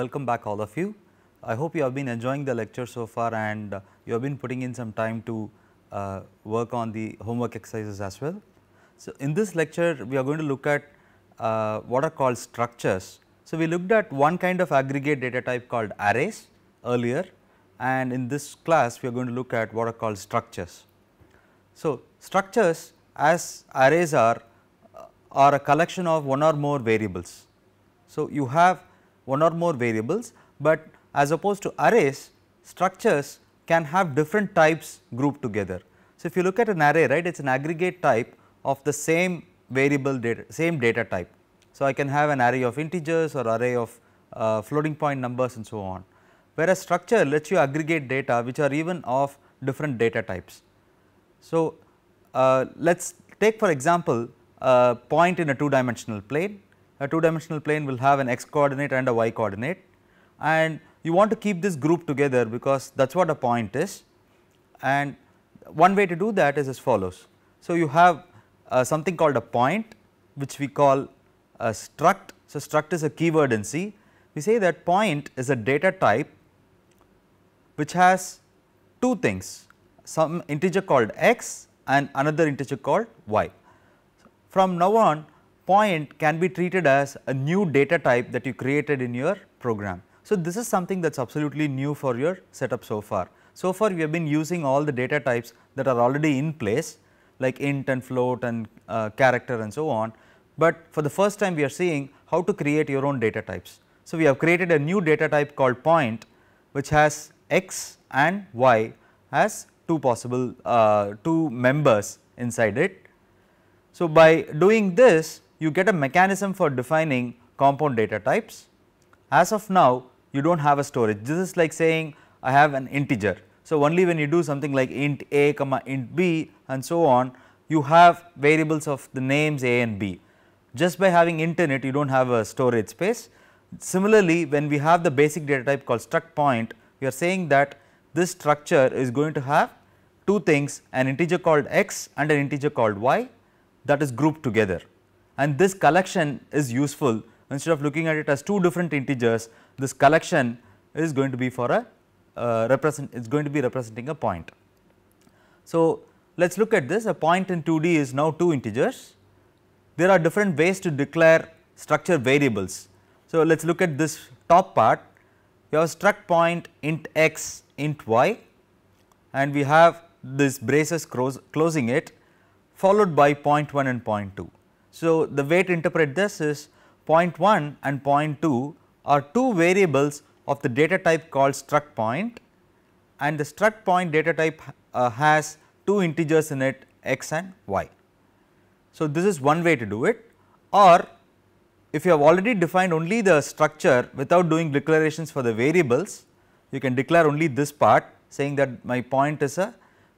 welcome back all of you. I hope you have been enjoying the lecture so far and you have been putting in some time to work on the homework exercises as well. So, in this lecture we are going to look at what are called structures. So, we looked at one kind of aggregate data type called arrays earlier, and in this class we are going to look at what are called structures. So, structures as arrays are a collection of one or more variables. So, you have one or more variables, but as opposed to arrays, structures can have different types grouped together. So, if you look at an array, right, it is an aggregate type of the same variable data, same data type. So, I can have an array of integers or array of floating point numbers and so on, whereas structure lets you aggregate data which are even of different data types. So, let us take for example, a point in a two-dimensional plane. A two-dimensional plane will have an x coordinate and a y coordinate, and you want to keep this group together because that is what a point is, and one way to do that is as follows. So, you have something called a point which we call a struct. So, struct is a keyword in C. We say that point is a data type which has two things, some integer called x and another integer called y. From now on, point can be treated as a new data type that you created in your program. So, this is something that is absolutely new for your setup so far. So far we have been using all the data types that are already in place like int and float and character and so on, but for the first time we are seeing how to create your own data types. So, we have created a new data type called point which has x and y as two possible two members inside it. So, by doing this you get a mechanism for defining compound data types. As of now you do not have a storage. This is like saying I have an integer. So, only when you do something like int a comma int b and so on, you have variables of the names a and b. Just by having int in it you do not have a storage space. Similarly, when we have the basic data type called struct point, we are saying that this structure is going to have two things, an integer called x and an integer called y that is grouped together, and this collection is useful. Instead of looking at it as two different integers, this collection is going to be for a representing a point. So, let us look at this. A point in 2D is now two integers. There are different ways to declare structure variables. So, let us look at this top part. We have struct point int x int y, and we have this braces closing it, followed by point 1 and point 2. So, the way to interpret this is point 1 and point 2 are two variables of the data type called struct point, and the struct point data type has two integers in it, x and y. So, this is one way to do it, or if you have already defined only the structure without doing declarations for the variables, you can declare only this part saying that my point is a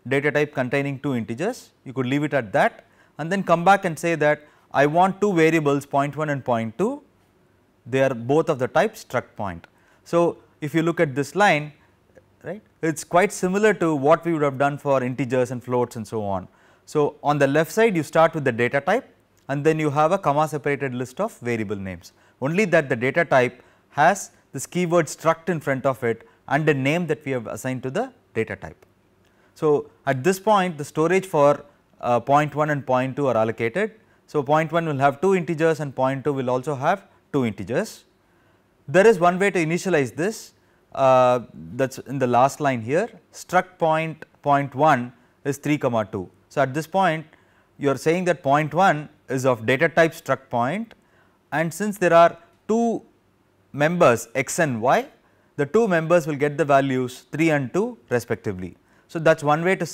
data type containing two integers. You could leave it at that and then come back and say that I want two variables point 1 and point 2, they are both of the type struct point. So, if you look at this line, right, it is quite similar to what we would have done for integers and floats and so on. So, on the left side you start with the data type and then you have a comma separated list of variable names, only that the data type has this keyword struct in front of it and a name that we have assigned to the data type. So, at this point the storage for point 1 and point 2 are allocated. So, point 1 will have two integers and point 2 will also have two integers. There is one way to initialize this, that is in the last line here, struct point 1 is 3 comma 2. So, at this point you are saying that point 1 is of data type struct point, and since there are two members x and y, the two members will get the values 3 and 2 respectively. So, that is one way to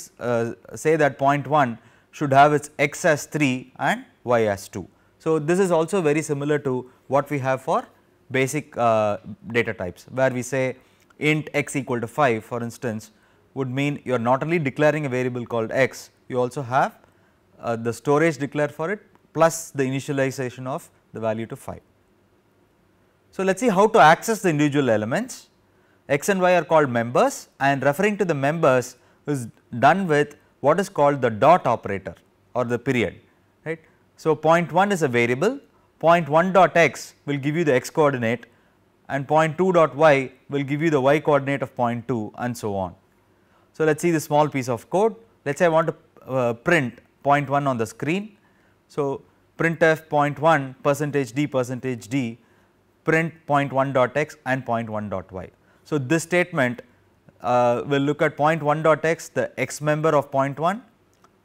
say that point 1 should have its x as 3 and y as 2. So, this is also very similar to what we have for basic data types, where we say int x equal to 5 for instance would mean you are not only declaring a variable called x, you also have the storage declared for it plus the initialization of the value to 5. So, let us see how to access the individual elements. X and y are called members, and referring to the members is done with what is called the dot operator or the period, right. So, point 1 is a variable, point 1 dot x will give you the x coordinate, and point 2 dot y will give you the y coordinate of point 2 and so on. So, let us see this small piece of code. Let us say I want to print point 1 on the screen. So, printf point 1 %d print point 1 dot x and point 1 dot y. So, this statement will look at point 1 dot x, the x member of point 1,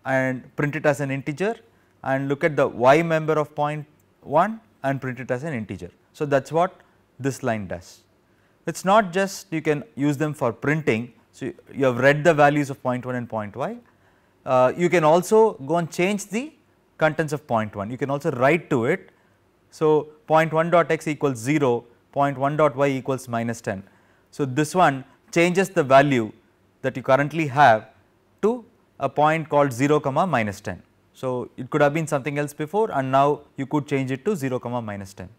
and print it as an integer, and look at the y member of point 1 and print it as an integer. So, that is what this line does. It is not just you can use them for printing. So, you have read the values of point 1 and point y. You can also go and change the contents of point 1. You can also write to it. So, point 1 dot x equals 0, point 1 dot y equals minus 10. So, this one changes the value that you currently have to a point called 0 comma minus 10. So, it could have been something else before, and now you could change it to 0 comma minus 10.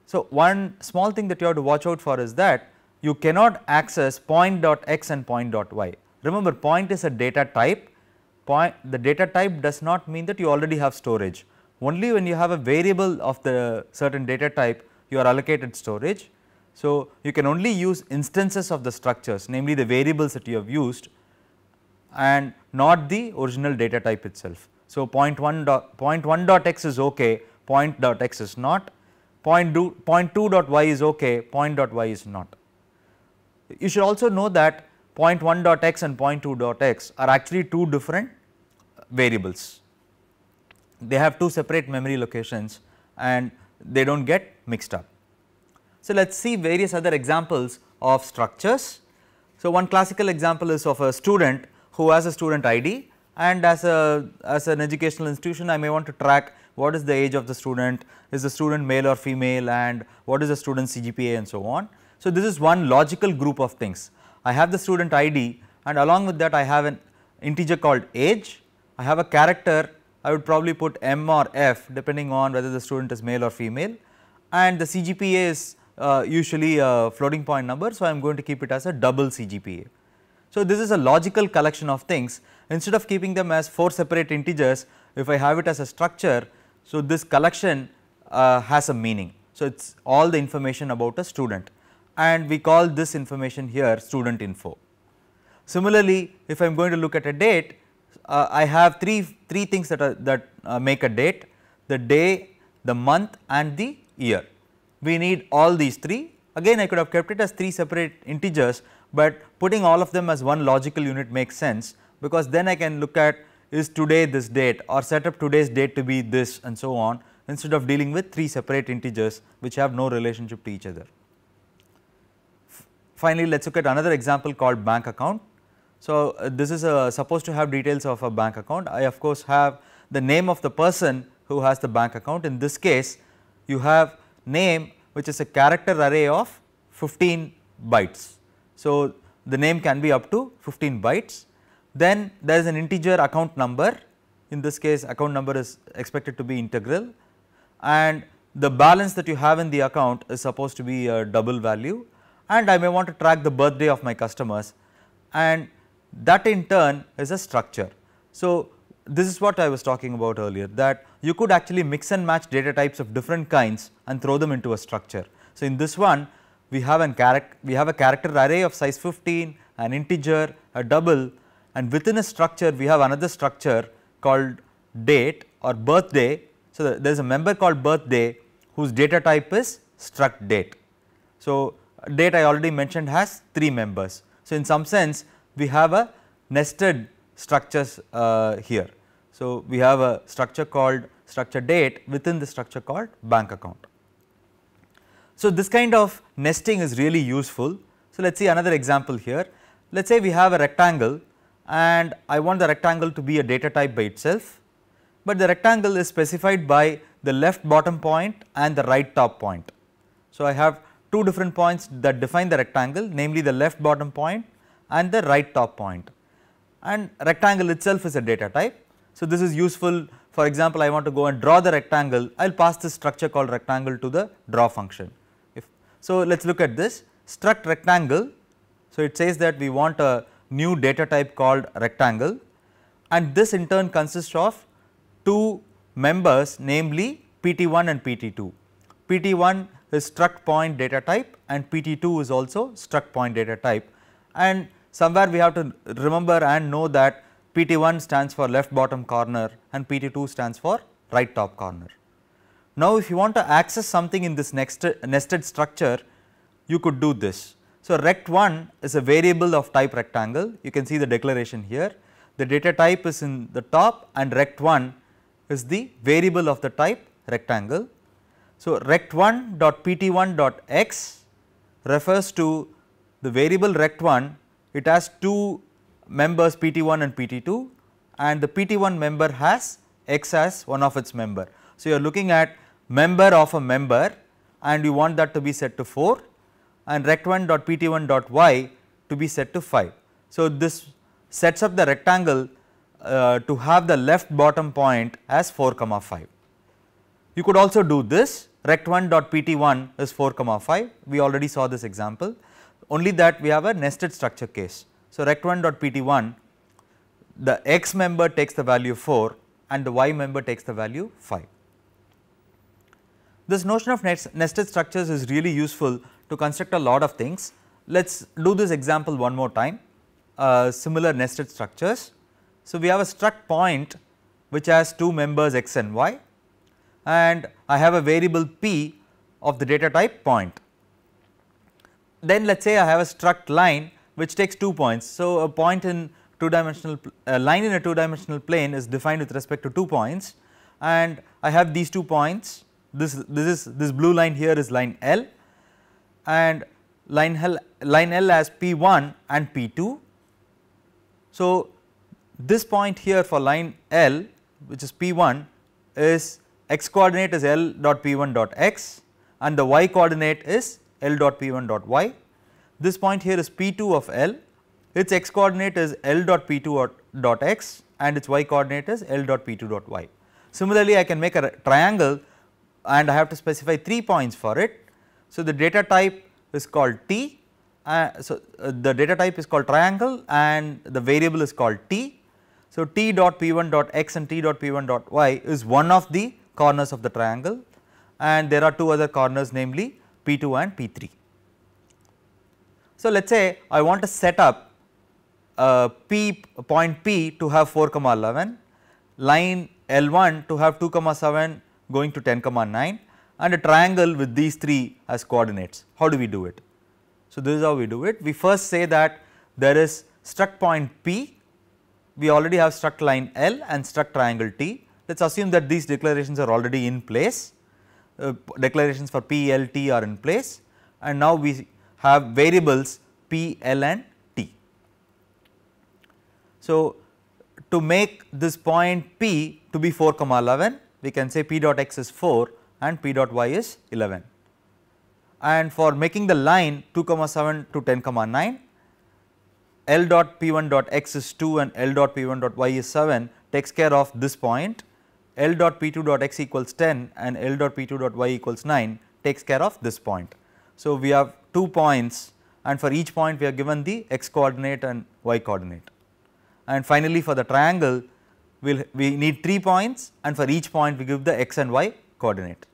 So, one small thing that you have to watch out for is that you cannot access point dot x and point dot y. Remember, point is a data type. The data type does not mean that you already have storage. Only when you have a variable of the certain data type, you are allocated storage. So, you can only use instances of the structures, namely the variables that you have used, and not the original data type itself. So, point 1 dot x is okay, point dot x is not, point 2 dot y is okay, point dot y is not. You should also know that point 1 dot x and point 2 dot x are actually two different variables. They have two separate memory locations and they do not get mixed up. So, let us see various other examples of structures. So, one classical example is of a student who has a student ID, and as an educational institution I may want to track what is the age of the student, is the student male or female, and what is the student's CGPA and so on. So, this is one logical group of things. I have the student ID, and along with that I have an integer called age, I have a character, I would probably put M or F depending on whether the student is male or female, and the CGPA is usually a floating point number. So, I am going to keep it as a double CGPA. So, this is a logical collection of things. Instead of keeping them as 4 separate integers, if I have it as a structure, so this collection has a meaning. So, it is all the information about a student, and we call this information here student info. Similarly, if I am going to look at a date, I have three things that make a date: the day, the month and the year. We need all these 3. Again, I could have kept it as 3 separate integers, but putting all of them as one logical unit makes sense, because then I can look at is today this date or set up today's date to be this and so on, instead of dealing with 3 separate integers which have no relationship to each other. Finally, let us look at another example called bank account. So, this is supposed to have details of a bank account. I of course have the name of the person who has the bank account. In this case, you have name, which is a character array of 15 bytes. So, the name can be up to 15 bytes. Then there is an integer account number. In this case, account number is expected to be integral, and the balance that you have in the account is supposed to be a double value, and I may want to track the birthday of my customers, and that in turn is a structure. So, this is what I was talking about earlier, that you could actually mix and match data types of different kinds and throw them into a structure. So, in this one we have a character array of size 15, an integer, a double, and within a structure we have another structure called date or birthday. So, there is a member called birthday whose data type is struct date. So, date I already mentioned has 3 members. So, in some sense we have a nested structures here. So, we have a structure called structure date within the structure called bank account. So, this kind of nesting is really useful. So, let us see another example here. Let us say we have a rectangle and I want the rectangle to be a data type by itself, but the rectangle is specified by the left bottom point and the right top point. So, I have 2 different points that define the rectangle, namely the left bottom point and the right top point, and rectangle itself is a data type. So, this is useful. For example, I want to go and draw the rectangle, I will pass this structure called rectangle to the draw function. So, let us look at this struct rectangle. So, it says that we want a new data type called rectangle, and this in turn consists of 2 members, namely PT1 and PT2. PT1 is struct point data type and PT2 is also struct point data type, and somewhere we have to remember and know that PT1 stands for left bottom corner and PT2 stands for right top corner. Now, if you want to access something in this nested structure, you could do this. So, rect1 is a variable of type rectangle, you can see the declaration here. The data type is in the top and rect1 is the variable of the type rectangle. So, rect1.pt1.x refers to the variable rect1, it has two members pt1 and pt2, and the pt1 member has x as one of its member. So, you are looking at member of a member and you want that to be set to 4 and rect1.pt1.y to be set to 5. So, this sets up the rectangle to have the left bottom point as 4, 5. You could also do this, rect1.pt1 is 4, 5, we already saw this example, only that we have a nested structure case. So, rect1.pt1, the x member takes the value 4 and the y member takes the value 5. This notion of nested structures is really useful to construct a lot of things. Let us do this example one more time, similar nested structures. So, we have a struct point which has two members x and y, and I have a variable p of the data type point. Then let us say I have a struct line which takes 2 points. So, a point in two dimensional line in a two dimensional plane is defined with respect to 2 points, and I have these 2 points. This blue line here is line L, and line L has P1 and P2. So, this point here for line L, which is P1, is x coordinate is L dot P1 dot x and the y coordinate is L dot P1 dot y. This point here is P2 of L, its x coordinate is L dot P2 dot x and its y coordinate is L dot P2 dot y. Similarly, I can make a triangle and I have to specify 3 points for it. So, the data type is called T, the data type is called triangle and the variable is called T. So, T dot P1 dot x and T dot P1 dot y is one of the corners of the triangle, and there are two other corners, namely P2 and P3. So, let us say I want to set up point P to have 4, 11, line L1 to have 2, 7 going to 10, 9, and a triangle with these 3 as coordinates. How do we do it? So, this is how we do it. We first say that there is struct point P, we already have struct line L and struct triangle T. Let us assume that these declarations are already in place, declarations for P, L, T are in place, and now we have variables P, L and T. So, to make this point P to be 4, 11, we can say P dot x is 4 and P dot y is 11. And for making the line 2, 7 to 10, 9, L dot P1 dot x is 2 and L dot P1 dot y is 7 takes care of this point, L dot P2 dot x equals 10 and L dot P2 dot y equals 9 takes care of this point. So, we have 2 points and for each point we are given the x coordinate and y coordinate. And finally, for the triangle we need 3 points and for each point we give the x and y coordinate.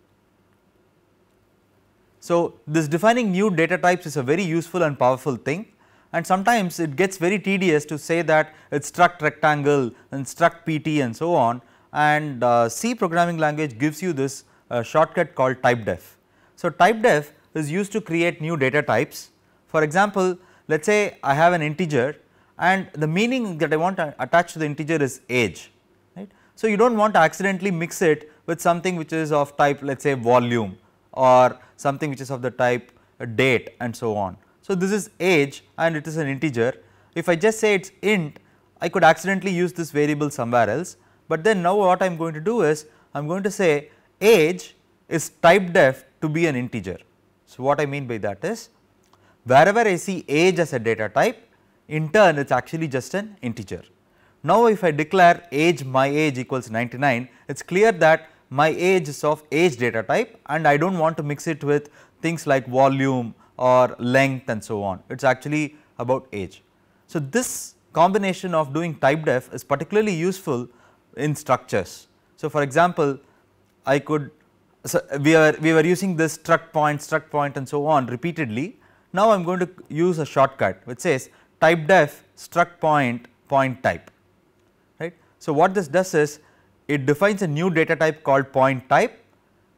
So, this defining new data types is a very useful and powerful thing, and sometimes it gets very tedious to say that it is struct rectangle and struct PT and so on, and C programming language gives you this shortcut called typedef. So, typedef is used to create new data types. For example, let us say I have an integer and the meaning that I want to attach to the integer is age, right. So, you do not want to accidentally mix it with something which is of type, let us say, volume or something which is of the type date and so on. So, this is age and it is an integer. If I just say it is int, I could accidentally use this variable somewhere else, but then now what I am going to do is I am going to say age is typedef to be an integer. So, what I mean by that is wherever I see age as a data type, in turn it is actually just an integer. Now, if I declare age my age equals 99, it is clear that my age is of age data type and I do not want to mix it with things like volume or length and so on, it is actually about age. So, this combination of doing typedef is particularly useful in structures. So, for example, I could So, we were using this struct point and so on repeatedly. Now, I am going to use a shortcut which says type def struct point type, right. So, what this does is it defines a new data type called point type,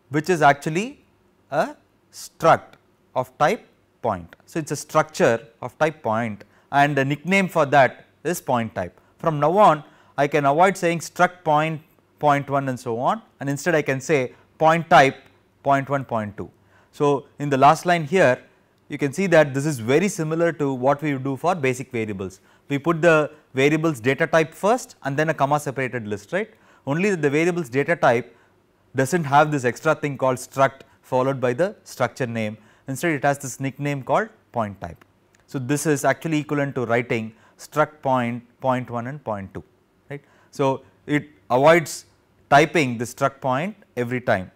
which is actually a struct of type point. So, it is a structure of type point and the nickname for that is point type. From now on I can avoid saying struct point 1 and so on, and instead I can say point type point 1 point 2. So, in the last line here you can see that this is very similar to what we do for basic variables. We put the variables data type first and then a comma separated list, right. Only that the variables data type does not have this extra thing called struct followed by the structure name, instead it has this nickname called point type. So, this is actually equivalent to writing struct point 1 and point 2, right. So, it avoids typing the struct point every time.